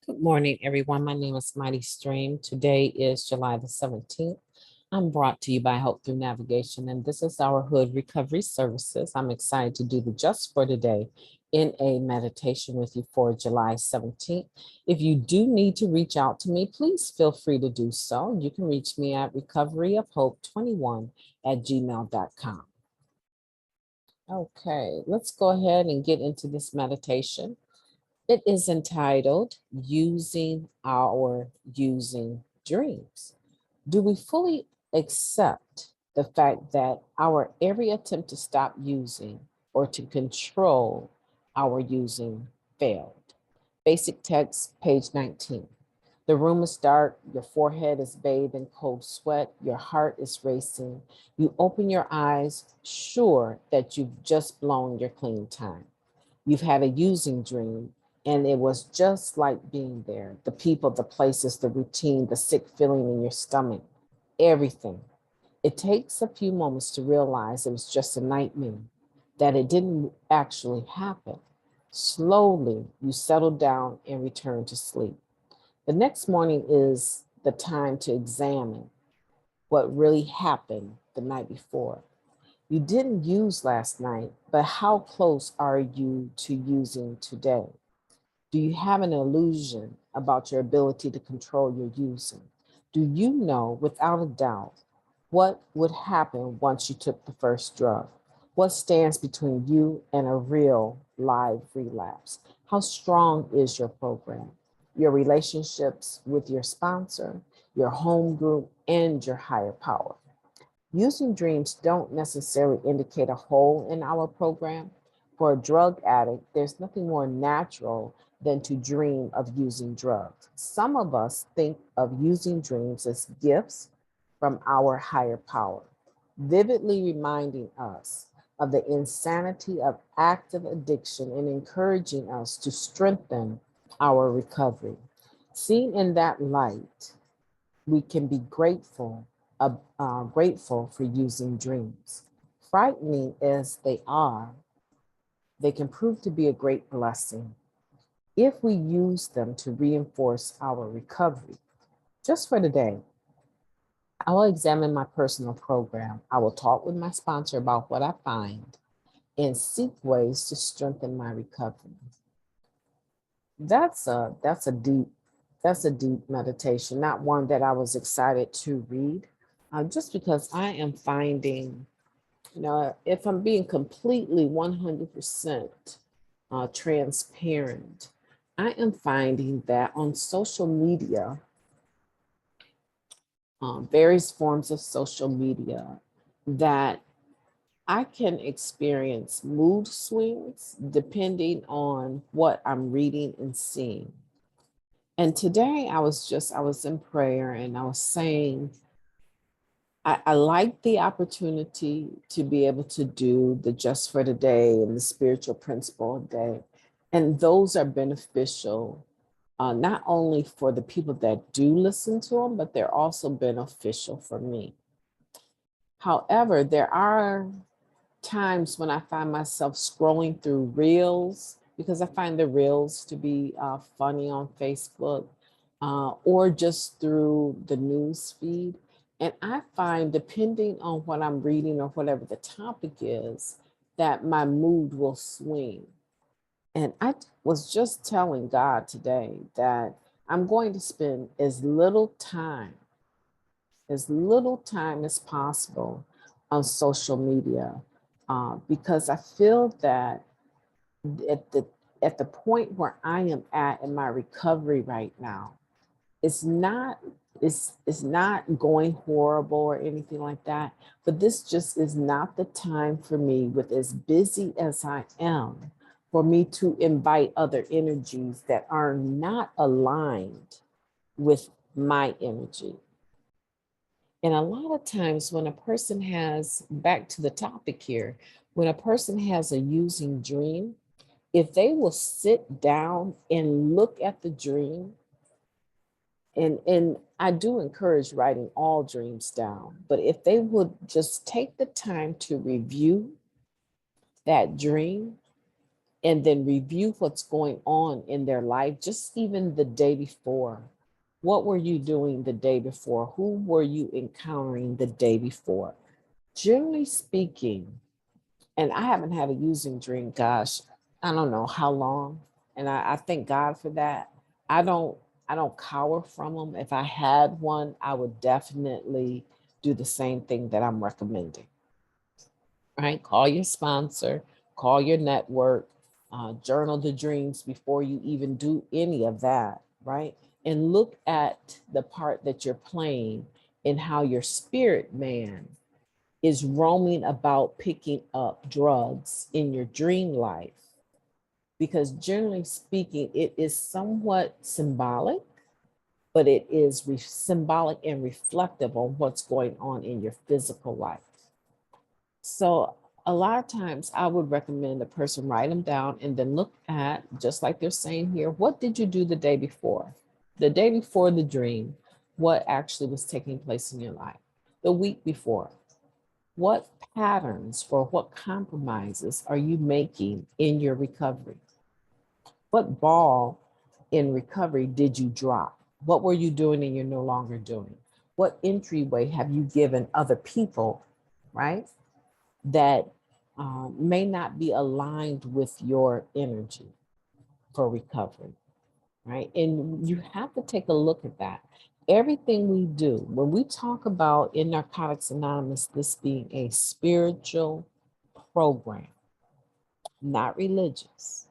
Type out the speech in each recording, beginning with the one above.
Good morning, everyone. My name is MightyStream. Today is July the 17th. I'm brought to you by Hope Through Navigation, and this is our Hood Recovery Services. I'm excited to do the Just for Today in a meditation with you for July 17th. If you do need to reach out to me, please feel free to do so. You can reach me at recoveryofhope21@gmail.com. Okay, let's go ahead and get into this meditation. It is entitled Using Our Using Dreams. Do we fully accept the fact that our every attempt to stop using or to control our using failed? Basic text, page 19. The room is dark, your forehead is bathed in cold sweat, your heart is racing. You open your eyes, sure that you've just blown your clean time. You've had a using dream, and it was just like being there. The people, the places, the routine, the sick feeling in your stomach, everything. It takes a few moments to realize it was just a nightmare, that it didn't actually happen. Slowly, you settle down and return to sleep. The next morning is the time to examine what really happened the night before. You didn't use last night, but how close are you to using today? Do you have an illusion about your ability to control your using? Do you know without a doubt what would happen once you took the first drug? What stands between you and a real live relapse? How strong is your program? Your relationships with your sponsor, your home group, and your higher power. Using dreams don't necessarily indicate a hole in our program. For a drug addict, there's nothing more natural than to dream of using drugs. Some of us think of using dreams as gifts from our higher power, vividly reminding us of the insanity of active addiction and encouraging us to strengthen our recovery. Seen in that light, we can be grateful for using dreams. Frightening as they are, they can prove to be a great blessing if we use them to reinforce our recovery. Just for today, I will examine my personal program. I will talk with my sponsor about what I find and seek ways to strengthen my recovery. That's a deep meditation, not one that I was excited to read, just because I am finding, if I'm being completely 100% transparent, I am finding that on social media, various forms of social media, that I can experience mood swings depending on what I'm reading and seeing. And today I was in prayer and I was saying, I like the opportunity to be able to do the Just for Today and the Spiritual Principle Day. And those are beneficial, not only for the people that do listen to them, but they're also beneficial for me. However, there are times when I find myself scrolling through reels because I find the reels to be funny on Facebook, or just through the news feed. And I find, depending on what I'm reading or whatever the topic is, that my mood will swing. And I was just telling God today that I'm going to spend as little time as possible on social media, because I feel that at the at the point where I am at in my recovery right now, it's not it's not going horrible or anything like that, but this just is not the time for me, with as busy as I am, for me to invite other energies that are not aligned with my energy. And a lot of times when a person has, back to the topic here, when a person has a using dream, if they will sit down and look at the dream, and I do encourage writing all dreams down, but if they would just take the time to review that dream, and then review what's going on in their life, just even the day before. What were you doing the day before? Who were you encountering the day before? Generally speaking, and I haven't had a using dream, gosh, I don't know how long. And I thank God for that. I don't I don't cower from them. If I had one, I would definitely do the same thing that I'm recommending. Right? Call your sponsor, call your network, journal the dreams before you even do any of that, right? And look at the part that you're playing and how your spirit man is roaming about picking up drugs in your dream life. Because generally speaking, it is somewhat symbolic, but it is symbolic and reflective on what's going on in your physical life. So a lot of times I would recommend a person write them down and then look at, just like they're saying here, what did you do the day before? The day before the dream, what actually was taking place in your life? The week before, what patterns or what compromises are you making in your recovery? What ball in recovery did you drop? What were you doing and you're no longer doing? What entryway have you given other people, right? That may not be aligned with your energy for recovery, right? And you have to take a look at that. Everything we do, when we talk about in Narcotics Anonymous, this being a spiritual program, not religious.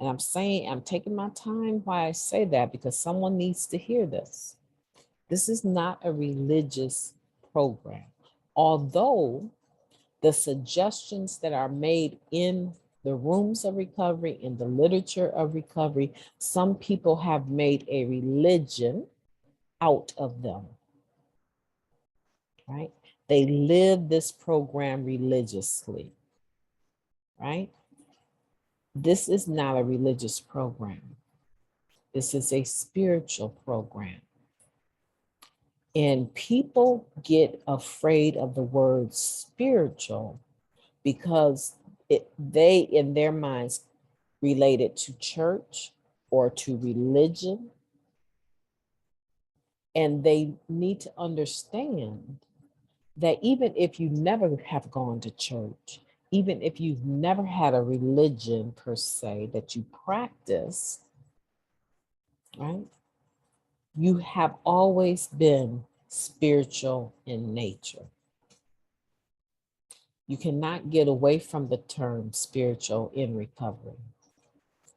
And I'm taking my time why I say that because someone needs to hear this. This is not a religious program. Although the suggestions that are made in the rooms of recovery, in the literature of recovery, some people have made a religion out of them, right? They live this program religiously, right? This is not a religious program. This is a spiritual program. And people get afraid of the word spiritual because they, in their minds, relate it to church or to religion. And they need to understand that even if you never have gone to church, even if you've never had a religion per se that you practice, right? You have always been spiritual in nature. You cannot get away from the term spiritual in recovery.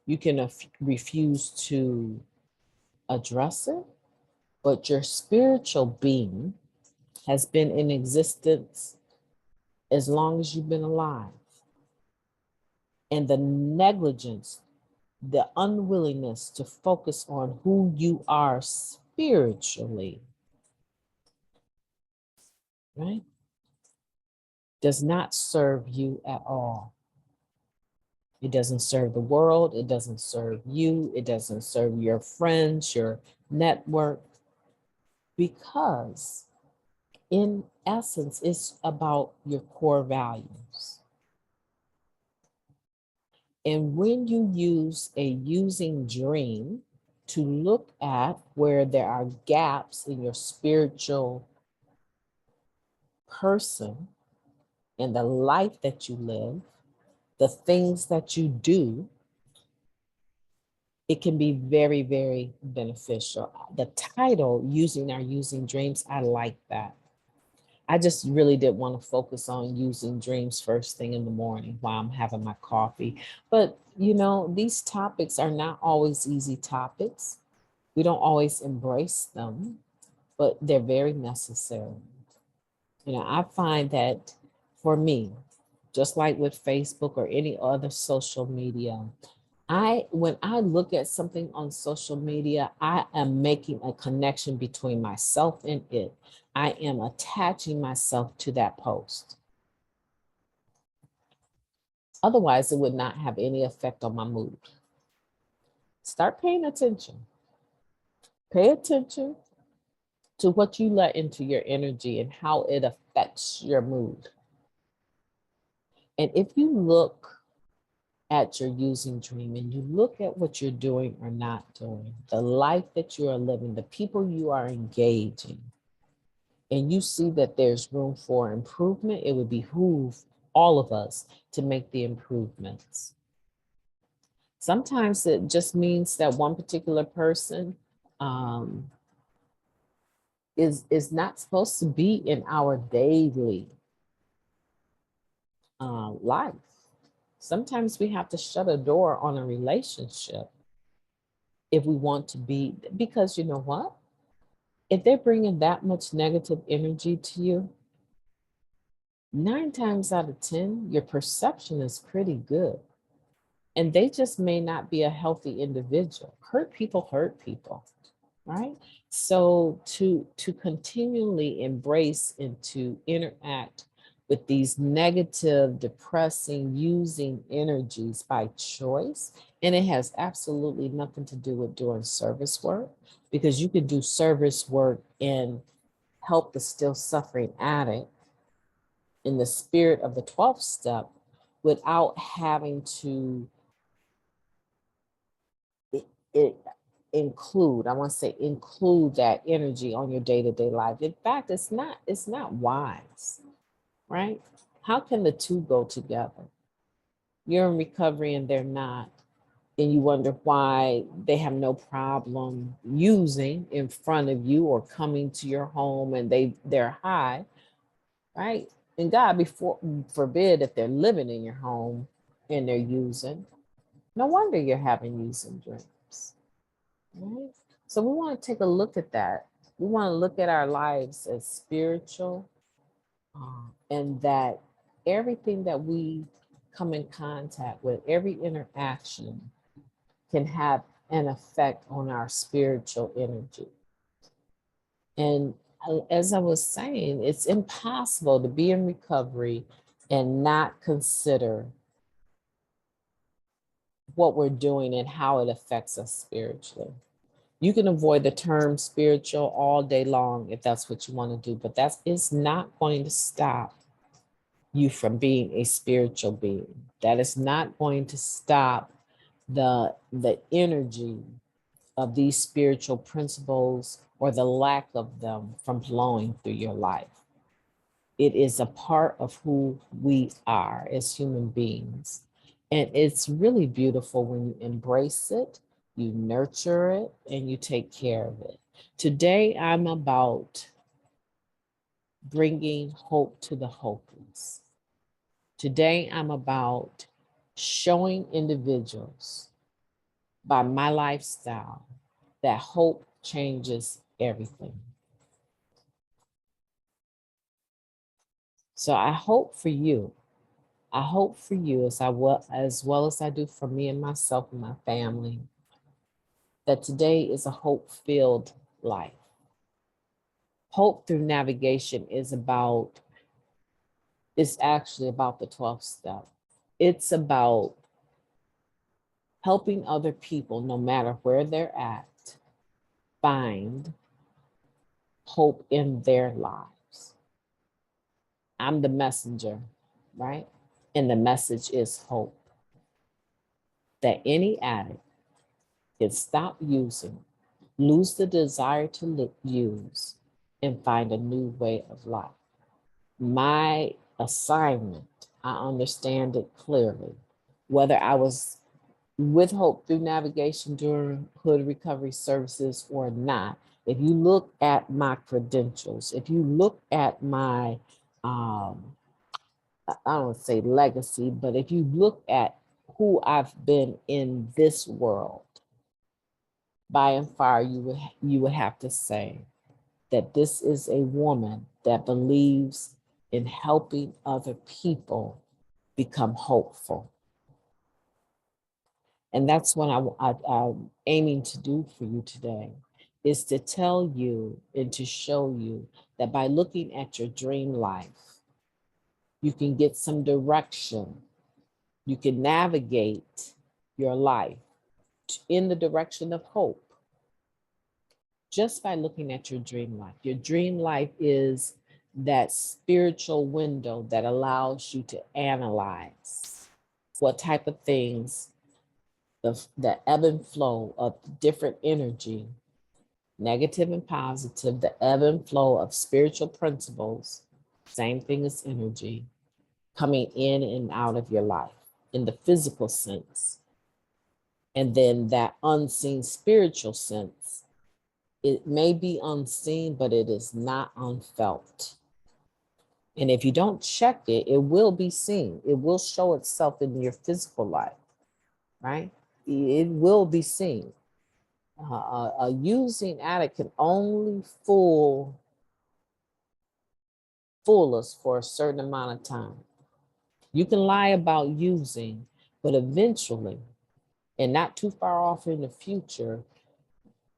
You can refuse to address it, but your spiritual being has been in existence as long as you've been alive. And the negligence, the unwillingness to focus on who you are spiritually, right, does not serve you at all. It doesn't serve the world. It doesn't serve you. It doesn't serve your friends, your network, because in essence, it's about your core values. And when you use a using dream to look at where there are gaps in your spiritual person and the life that you live, the things that you do, it can be very, very beneficial. The title, Using Our Using Dreams, I like that. I just really did want to focus on using dreams first thing in the morning while I'm having my coffee. But, you know, these topics are not always easy topics. We don't always embrace them, but they're very necessary. You know, I find that for me, just like with Facebook or any other social media, when I look at something on social media, I am making a connection between myself and it. I am attaching myself to that post. Otherwise, it would not have any effect on my mood. Start paying attention. Pay attention to what you let into your energy and how it affects your mood. And if you look at your using dream and you look at what you're doing or not doing, the life that you are living, the people you are engaging, and you see that there's room for improvement, it would behoove all of us to make the improvements. Sometimes it just means that one particular person um, is not supposed to be in our daily life. Sometimes we have to shut a door on a relationship if we want to be, because you know what? If they're bringing that much negative energy to you, 9 times out of 10, your perception is pretty good. And they just may not be a healthy individual. Hurt people, right? So to continually embrace and to interact with these negative, depressing, using energies by choice, and it has absolutely nothing to do with doing service work, because you could do service work and help the still suffering addict in the spirit of the 12th step without having to it include, I want to say include that energy on your day-to-day life. In fact, it's not wise, right? How can the two go together? You're in recovery and they're not, and you wonder why they have no problem using in front of you or coming to your home and they're high, right? And God before forbid if they're living in your home and they're using. No wonder you're having using dreams. Right? So we want to take a look at that. We want to look at our lives as spiritual, and that everything that we come in contact with, every interaction can have an effect on our spiritual energy. And as I was saying, it's impossible to be in recovery and not consider what we're doing and how it affects us spiritually. You can avoid the term spiritual all day long if that's what you want to do, but that is not going to stop you from being a spiritual being. That is not going to stop the energy of these spiritual principles or the lack of them from flowing through your life. It is a part of who we are as human beings. And it's really beautiful when you embrace it, you nurture it, and you take care of it. Today, I'm about bringing hope to the hopeless. Today, I'm about showing individuals by my lifestyle that hope changes everything. So I hope for you, as well as I do for me and myself and my family, that today is a hope-filled life. Hope through navigation is actually about the 12th step. It's about helping other people, no matter where they're at, find hope in their lives. I'm the messenger, right? And the message is hope. That any addict can stop using, lose the desire to use, and find a new way of life. My assignment, I understand it clearly, whether I was with Hope through navigation during Hood Recovery Services or not. If you look at my credentials, if you look at my, I don't say legacy, but if you look at who I've been in this world, by and far, you would have to say that this is a woman that believes in helping other people become hopeful. And that's what I'm aiming to do for you today, is to tell you and to show you that by looking at your dream life, you can get some direction. You can navigate your life in the direction of hope just by looking at your dream life. Your dream life is that spiritual window that allows you to analyze what type of things, the ebb and flow of different energy, negative and positive, the ebb and flow of spiritual principles, same thing as energy, coming in and out of your life in the physical sense. And then that unseen spiritual sense, it may be unseen, but it is not unfelt. And if you don't check it, it will be seen. It will show itself in your physical life, right? It will be seen. A using addict can only fool us for a certain amount of time. You can lie about using, but eventually, and not too far off in the future,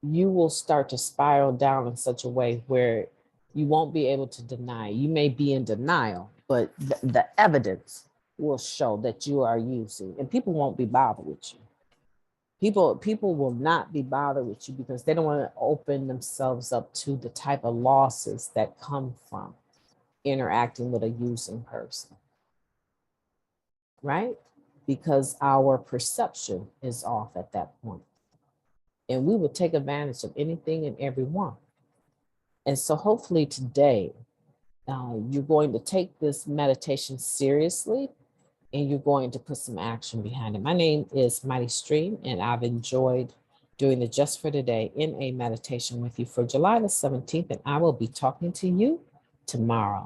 you will start to spiral down in such a way where you won't be able to deny. You may be in denial, but the evidence will show that you are using, and people won't be bothered with you. People will not be bothered with you because they don't want to open themselves up to the type of losses that come from interacting with a using person, right? Because our perception is off at that point. And we will take advantage of anything and everyone. And so hopefully today, you're going to take this meditation seriously and you're going to put some action behind it. My name is MightyStream, and I've enjoyed doing the Just for Today in a meditation with you for July the 17th, and I will be talking to you tomorrow.